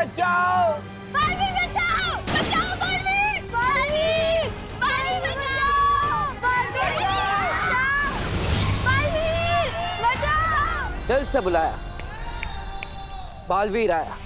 बचाओ। बालवीर बचाओ, बचाओ बालवीर, बालवीर, बालवीर बचाओ, बालवीर बचाओ, बालवीर बचाओ। दिल से बुलाया, बालवीर आया।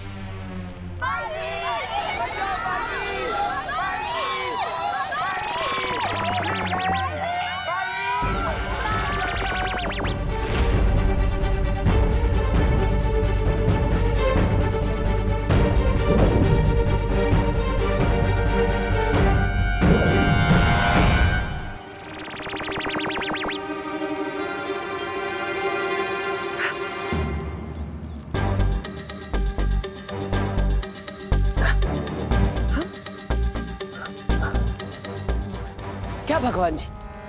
क्या भगवान जी,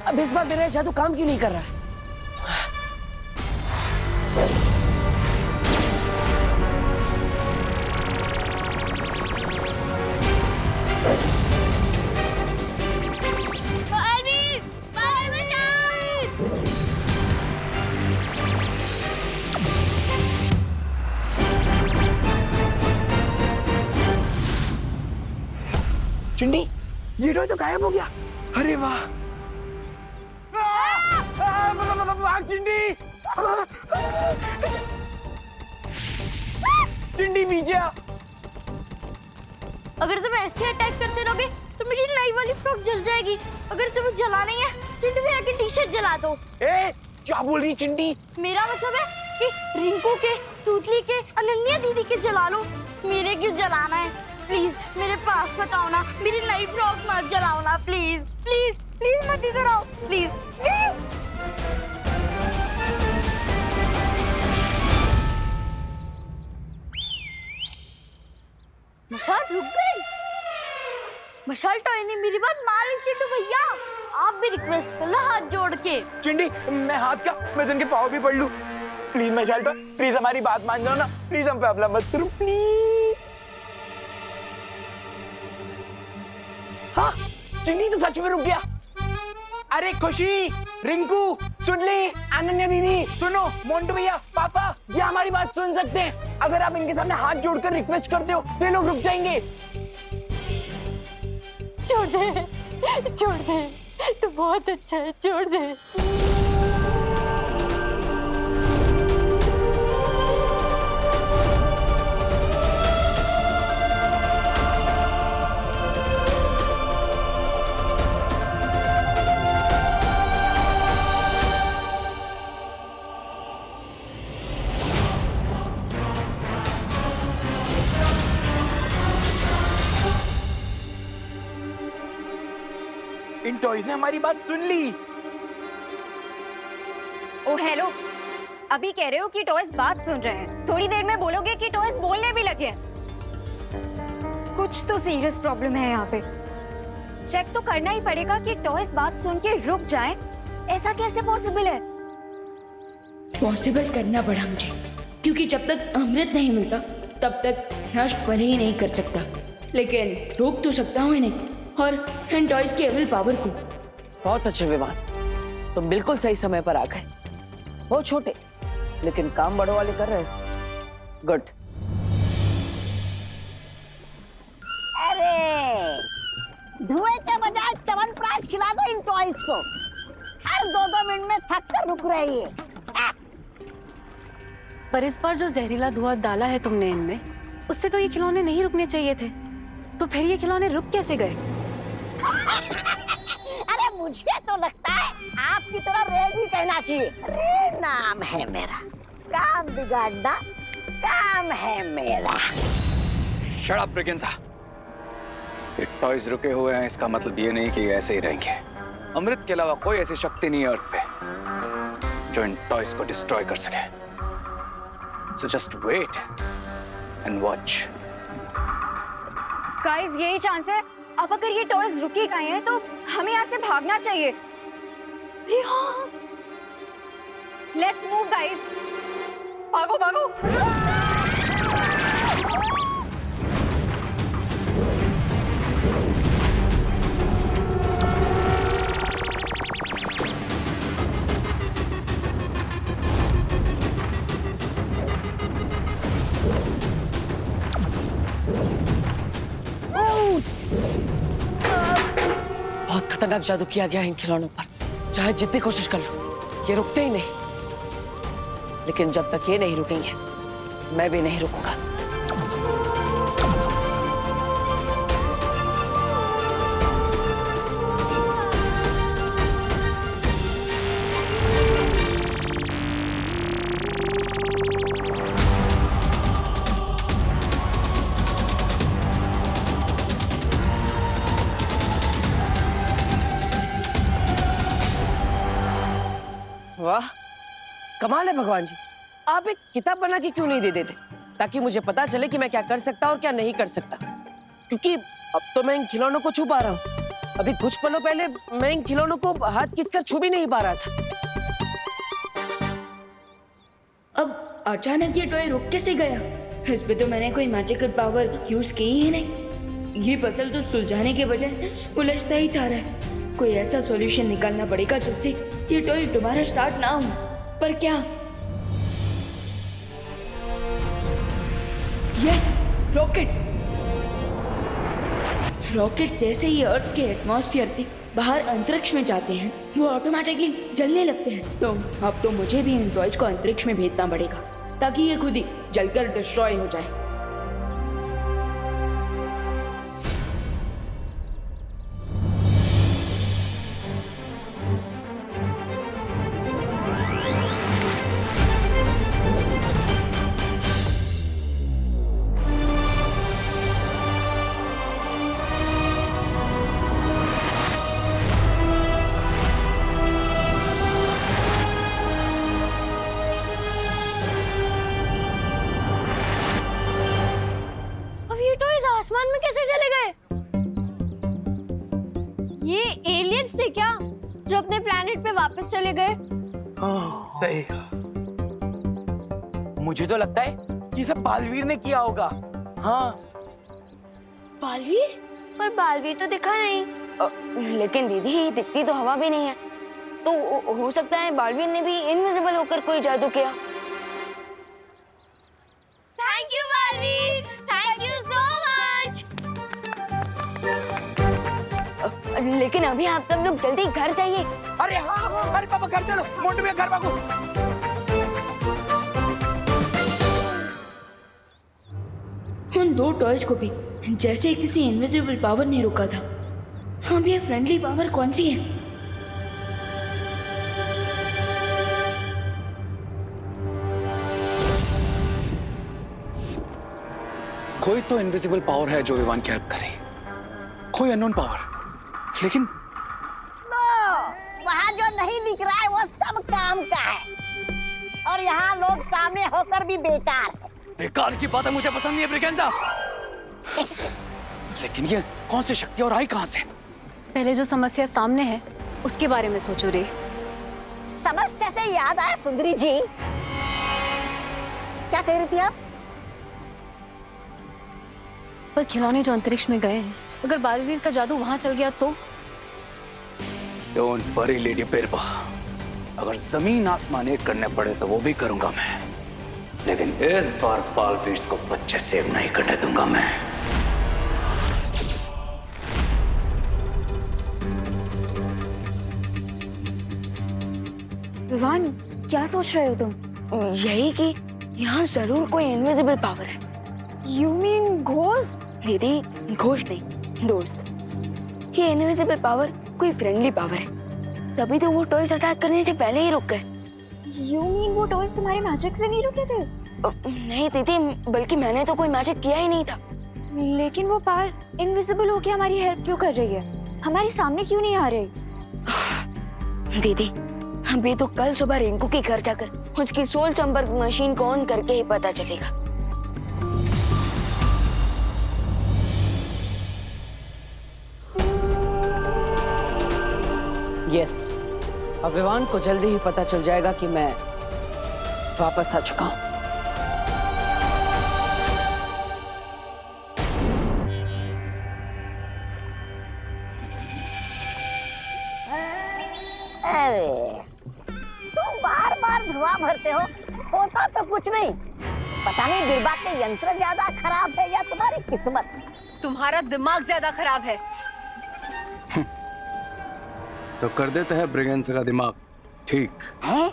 अब इस बार मेरा जादू काम क्यों नहीं कर रहा है? बालवीर, बालवीर बचाओ। चिंडी, ये टॉय तो गायब हो गया। अरे वाह। भाग चिंडी। चिंडी पीछे आ। अगर तुम ऐसे अटैक करते रहोगे तो मेरी नई वाली फ्रॉक जल जाएगी। अगर तुम्हें जलाना ही है, चिंटू भैया की टी-शर्ट जला दो। ए, क्या बोल रही चिंडी? मेरा मतलब है कि रिंकू के, सूतली के, अनन्या दीदी के जला लो। मेरे क्यों जलाना है? प्लीज मेरे पास मत आओ ना, मेरी नई फ्रॉक मत जलाओ ना, प्लीज प्लीज प्लीज मत इधर आओ, प्लीज प्लीज। मशाल रुक गई। मशाल टॉय ने मेरी बात मान ली। चिंटू भैया आप भी रिक्वेस्ट कर लो हाथ जोड़ के। चिंडी, मैं हाथ का, मैं तो उनके पाँव भी पड़ लूं। प्लीज मशाल टॉय, प्लीज हमारी बात मान जाओ ना। प्लीज हम पे हमला मत करो, प्लीज। हाँ, चिंडी तो सच में रुक गया। अरे खुशी, रिंकू, सुनली, अनन्या दीदी, सुनो, मोंटू भैया, पापा, ये हमारी बात सुन सकते हैं। अगर आप इनके सामने हाथ जोड़कर रिक्वेस्ट करते हो तो ये लोग रुक जाएंगे। छोड़ दे, तू बहुत अच्छा है, छोड़ दे। इन टॉयज ने हमारी बात सुन ली। ओ हेलो, अभी कह रहे हो कि टॉयज बात सुन रहे हैं, थोड़ी देर में बोलोगे कि टॉयज बोलने भी लगे हैं। कुछ तो सीरियस प्रॉब्लम है यहाँ पे। चेक तो करना ही पड़ेगा कि टॉयज बात सुन के रुक जाएं। ऐसा कैसे पॉसिबल है? पॉसिबल करना पड़ा मुझे, क्योंकि जब तक अमृत नहीं मिलता तब तक नष्ट भले ही नहीं कर सकता, लेकिन रोक तो सकता हूँ इन्हें और इन टॉयज की एविल पावर को। बहुत अच्छे विमान, तुम बिल्कुल सही समय पर आ गए। बहुत छोटे लेकिन काम बड़ों वाले कर रहे हैं। गुड। अरे धुएं के बजाय च्यवनप्राश खिला दो इन टॉयज को। हर 2-2 मिनट में थक कर रुक रही है। पर इस बार जो जहरीला धुआं डाला है तुमने इनमें, उससे तो ये खिलौने नहीं रुकने चाहिए थे। तो फिर ये खिलौने रुक कैसे गए? अरे मुझे तो लगता है आपकी तरह रे भी कहना चाहिए। रे नाम है मेरा, काम बिगाड़ना काम है मेरा। Shut up Braganza. ये टॉयज रुके हुए हैं, इसका मतलब ये नहीं कि ये ऐसे ही रहेंगे। अमृत के अलावा कोई ऐसी शक्ति नहीं है अर्थ पे जो इन टॉयज को डिस्ट्रॉय कर सके। So just wait and watch. Guys यही चांस है। अब अगर ये टॉयज रुके गए हैं तो हमें यहाँ से भागना चाहिए। Let's move guys. भागो भागो। खतरनाक जादू किया गया है इन खिलौनों पर। चाहे जितनी कोशिश कर लो, ये रुकते ही नहीं। लेकिन जब तक ये नहीं रुकेंगे, मैं भी नहीं रुकूंगा। वाह, कमाल है भगवान जी। आप एक किताब बना के क्यों नहीं दे देते, ताकि मुझे पता चले कि मैं क्या कर सकता और क्या नहीं कर सकता। क्योंकि अब तो मैं इन खिलौनों को छू पा रहा हूँ। अभी कुछ पलों पहले मैं इन खिलौनों को हाथ खींचकर छू भी नहीं पा रहा था। अब अचानक ये टॉय रुक कैसे गया? इस पे तो मैंने कोई मैजिकल पावर यूज की ही नहीं। ये पजल तो सुलझाने के बजाय उलझता ही जा रहा है। कोई ऐसा सॉल्यूशन निकालना पड़ेगा जिससे ये टॉय दोबारा स्टार्ट ना हो। पर क्या? Yes, rocket. रॉकेट जैसे ही अर्थ के एटमॉस्फेयर से बाहर अंतरिक्ष में जाते हैं, वो ऑटोमेटिकली जलने लगते हैं। तो अब तो मुझे भी इन टॉयज को अंतरिक्ष में भेजना पड़ेगा, ताकि ये खुद ही जलकर डिस्ट्रॉय हो जाए। आसमान में कैसे चले गए? ये एलियंस थे क्या जो अपने प्लेनेट पे वापस चले गए? सही। मुझे तो लगता है कि सब बालवीर ने किया होगा। हाँ। बालवीर? पर बालवीर तो दिखा नहीं। लेकिन दीदी दिखती तो हवा भी नहीं है, तो हो सकता है बालवीर ने भी इनविजिबल होकर कोई जादू किया। Thank you Baalveer, thank you so much. लेकिन अभी आप सब लोग जल्दी घर जाइए। अरे हाँ, अरे पापा घर चलो, मोंटू भैया घर भागो। उन दो टॉयज को भी जैसे किसी इनविजिबल पावर ने रोका था। अब ये फ्रेंडली पावर कौन सी है? कोई तो इनविजिबल पावर है जो विवान की हेल्प करे, कोई अननोन पावर। लेकिन वहाँ जो नहीं दिख रहा है वो सब काम का है, और यहाँ लोग सामने होकर भी बेकार है। बेकार की बातें मुझे पसंद नहीं है ब्रिगेंजा। लेकिन ये कौन सी शक्ति और आई कहां से? पहले जो समस्या सामने है उसके बारे में सोचो रे। समस्या से याद आया सुंदरी जी, क्या कह रही थी आप? पर खिलौने जो अंतरिक्ष में गए हैं, अगर बालवीर का जादू वहां चल गया तो? डोंट वरी लेडी बिरबा, अगर जमीन आसमान एक करने पड़े तो वो भी करूंगा मैं, लेकिन इस बार बालवीर को बच्चे सेव नहीं करने दूंगा मैं। विवान, क्या सोच रहे हो तुम? यही कि यहाँ जरूर कोई इनविजिबल पावर है। You mean ghost? दीदी, घोस्ट नहीं, दोस्त। ये इनविजिबल पावर कोई फ्रेंडली पावर है, तभी तो वो टॉयज अटैक करने से पहले ही रुक गए। You mean वो टॉयज तुम्हारे मैजिक से नहीं रुके थे? नहीं दीदी, बल्कि मैंने तो कोई मैजिक किया ही नहीं था। लेकिन वो पावर इनविजिबल होके हमारी हेल्प क्यों कर रही है? हमारे सामने क्यों नहीं आ रही? दीदी, अभी तो कल सुबह रिंकू के घर जाकर उसकी सोल संपर्क मशीन को ऑन करके ही पता चलेगा। यस, अब विवान को जल्दी ही पता चल जाएगा कि मैं वापस आ चुका हूं। अरे तुम बार बार धुआं भरते हो, होता तो कुछ नहीं। पता नहीं बिरबा के यंत्र ज्यादा खराब है या तुम्हारी किस्मत। तुम्हारा दिमाग ज्यादा खराब है। तो कर देते हैं ब्रिगेंसा का दिमाग ठीक। हैं?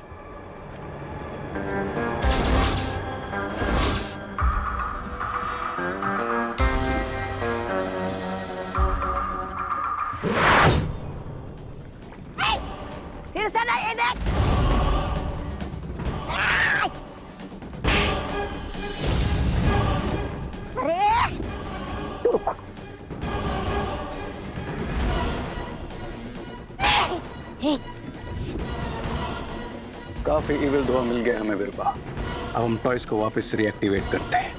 फिर से ना ये देख। अरे रुक। काफी इविल धुआं मिल गया हमें बिरबा। अब हम टॉयज को वापस रिएक्टिवेट करते हैं।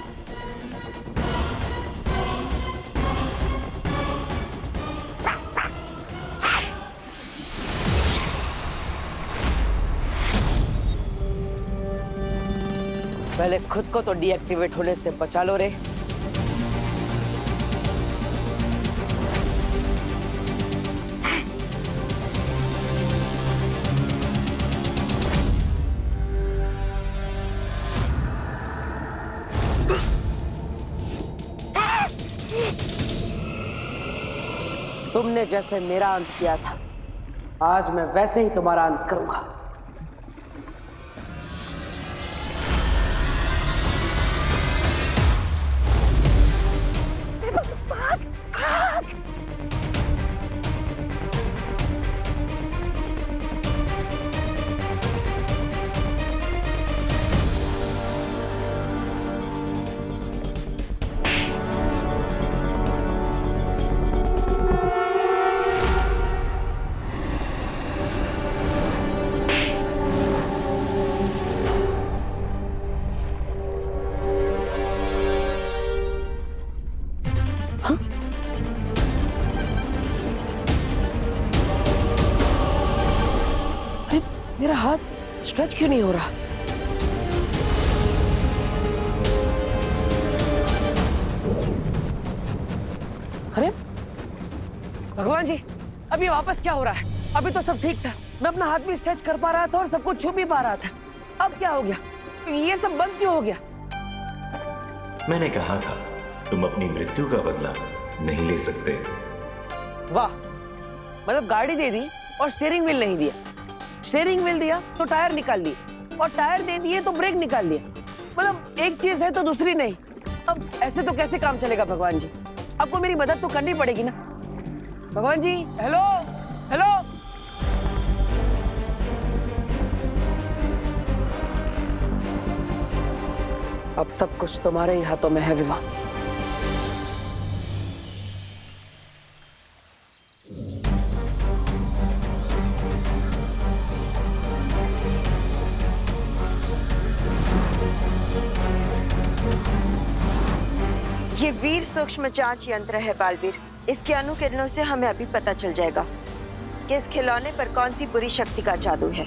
पहले खुद को तो डीएक्टिवेट होने से बचा लो रे। तुमने जैसे मेरा अंत किया था, आज मैं वैसे ही तुम्हारा अंत करूंगा। मेरा हाथ स्ट्रेच क्यों नहीं हो रहा? अरे भगवान जी, अभी वापस क्या हो रहा है? अभी तो सब ठीक था, मैं अपना हाथ भी स्ट्रेच कर पा रहा था और सब कुछ छू भी पा रहा था। अब क्या हो गया? ये सब बंद क्यों हो गया? मैंने कहा था तुम अपनी मृत्यु का बदला नहीं ले सकते। वाह, मतलब गाड़ी दे दी और स्टीयरिंग व्हील नहीं दिया, स्टीयरिंग व्हील दिया तो टायर निकाल लिए और टायर दे दिए तो ब्रेक निकाल लिया। मतलब एक चीज है तो दूसरी नहीं। अब ऐसे तो कैसे काम चलेगा भगवान जी? आपको मेरी मदद तो करनी पड़ेगी ना भगवान जी। हेलो हेलो, अब सब कुछ तुम्हारे ही हाथों में है विवाह। ये वीर सूक्ष्म जांच यंत्र है बालवीर। इसके अनुकिरणों से हमें अभी पता चल जाएगा कि इस खिलौने पर कौन सी बुरी शक्ति का जादू है।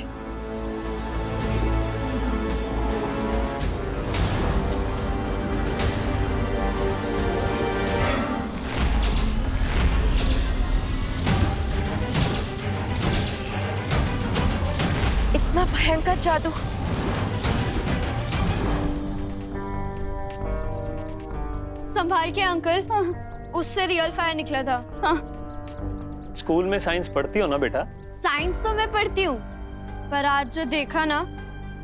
इतना भयंकर जादू। संभाल के अंकल, उससे रियल फायर निकला था। स्कूल में साइंस पढ़ती हो ना बेटा? साइंस तो मैं पढ़ती हूँ, पर आज जो देखा ना,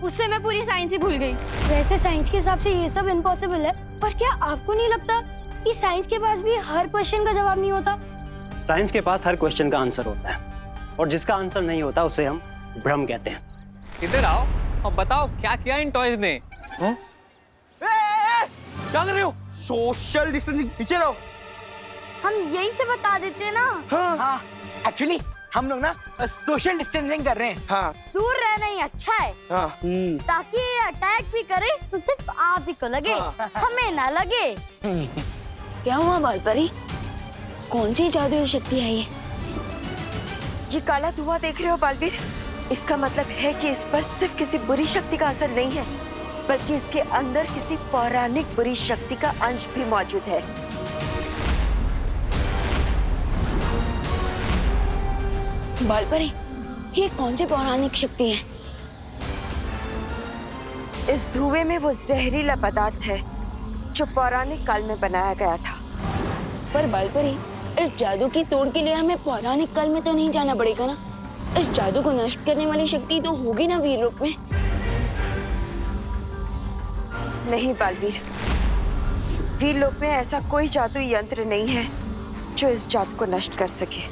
उससे मैं पूरी साइंस ही भूल गई। वैसे साइंस के हिसाब से ये सब इम्पॉसिबल है, पर क्या आपको नहीं लगता कि साइंस के पास भी हर क्वेश्चन का जवाब नहीं होता? साइंस के पास हर क्वेश्चन का आंसर होता है, और जिसका आंसर नहीं होता उसे हम भ्रम कहते हैं। इधर आओ और बताओ क्या किया इन टॉयज ने? क्या कर रहे हो? सोशल डिस्टेंसिंग, पीछे रहो। हम यही से बता देते ना। हाँ, एक्चुअली हम लोग ना सोशल डिस्टेंसिंग कर रहे हैं। हाँ, दूर रहना ही अच्छा है। हाँ, ताकि ये अटैक भी करे तो सिर्फ आप ही को लगे, हमें ना लगे। क्या हुआ बालपरी? कौन सी जादुई शक्ति है ये? ये काला धुआं देख रहे हो बालवीर? इसका मतलब है कि इस पर सिर्फ किसी बुरी शक्ति का असर नहीं है, बल्कि इसके अंदर किसी पौराणिक बुरी शक्ति का अंश भी मौजूद है। बालपरी, ये कौन सी पौराणिक शक्ति है? इस धुएं में वो जहरीला पदार्थ है जो पौराणिक काल में बनाया गया था। पर बालपरी, इस जादू की तोड़ के लिए हमें पौराणिक काल में तो नहीं जाना पड़ेगा ना? इस जादू को नष्ट करने वाली शक्ति तो होगी ना वीरलोक में। नहीं बालवीर, वीरलोक में ऐसा कोई जादू यंत्र नहीं है जो इस जादू को नष्ट कर सके।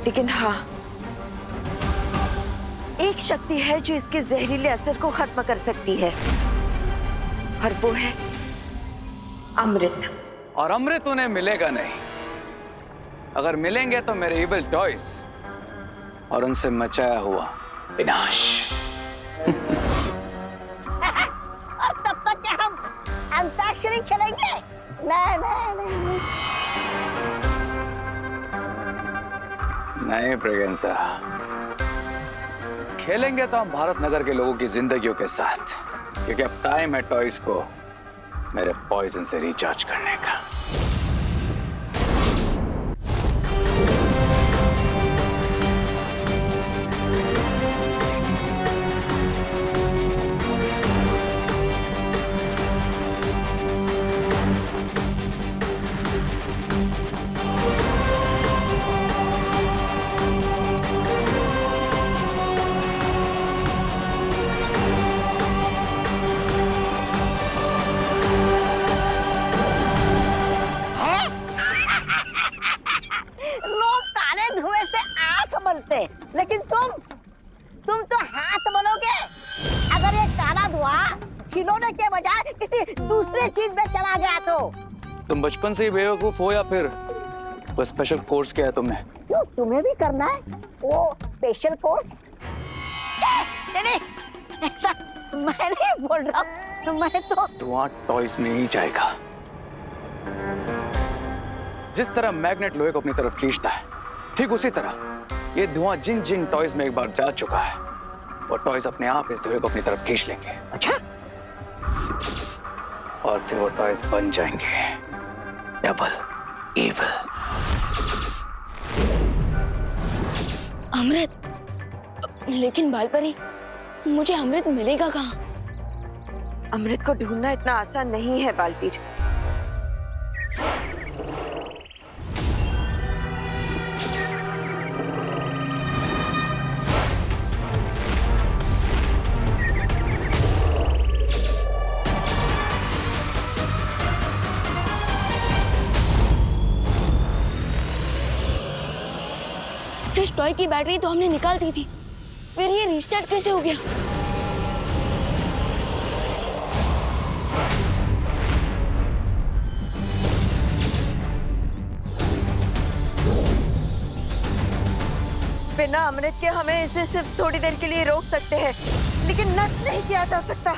लेकिन हाँ, एक शक्ति है जो इसके जहरीले असर को खत्म कर सकती है, और वो है अमृत। और अमृत उन्हें मिलेगा नहीं। अगर मिलेंगे तो मेरे इविल टॉयज और उनसे मचाया हुआ विनाश। और तब तक क्या हम अंताक्षरी खेलेंगे? नहीं नहीं नहीं। नहीं ब्रिगेंसा, खेलेंगे तो हम भारत नगर के लोगों की जिंदगियों के साथ, क्योंकि अब टाइम है टॉयज को मेरे पॉइजन से रिचार्ज करने का। लेकिन तुम तो हाथ मलोगे। अगर ये काला धुआं खिलौने के बजाय किसी दूसरे चीज में चला गया तो? तुम बचपन से ही बेवकूफ हो या फिर वो स्पेशल कोर्स किया है तुमने? क्यों, तुम्हें भी करना है वो स्पेशल कोर्स? नहीं, ऐसा मैं नहीं बोल रहा हूँ। मैं तो धुआं टॉयज में ही जाएगा। जिस तरह मैग्नेट लोहे को अपनी तरफ खींचता है, ठीक उसी तरह ये धुआं जिन जिन टॉयज में एक बार जा चुका है, वो टॉयज अपने आप इस धुएं को अपनी तरफ खींच लेंगे। अच्छा? और फिर वो टॉयज बन जाएंगे डबल इविल। अमृत? लेकिन बालपरी, मुझे अमृत मिलेगा कहाँ? अमृत को ढूंढना इतना आसान नहीं है बालवीर। इस टॉय की बैटरी तो हमने निकाल दी थी, फिर ये रिस्टार्ट कैसे हो गया? बिना अमृत के हमें इसे सिर्फ थोड़ी देर के लिए रोक सकते हैं, लेकिन नष्ट नहीं किया जा सकता।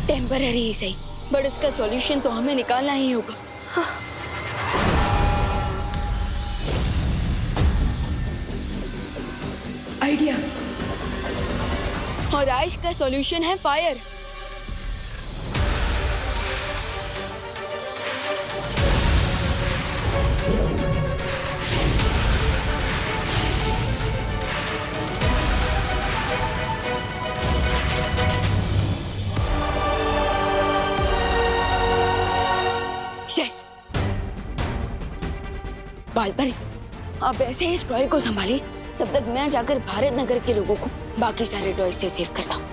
टेम्पररी ही सही, बट इसका सॉल्यूशन तो हमें निकालना ही होगा। हाँ। आइडिया। और आज का सॉल्यूशन है फायर। यस। बालपरी, आप ऐसे ही इस टॉय को संभालिए, तब तक मैं जाकर भारत नगर के लोगों को बाकी सारे टॉय से सेव करता हूँ।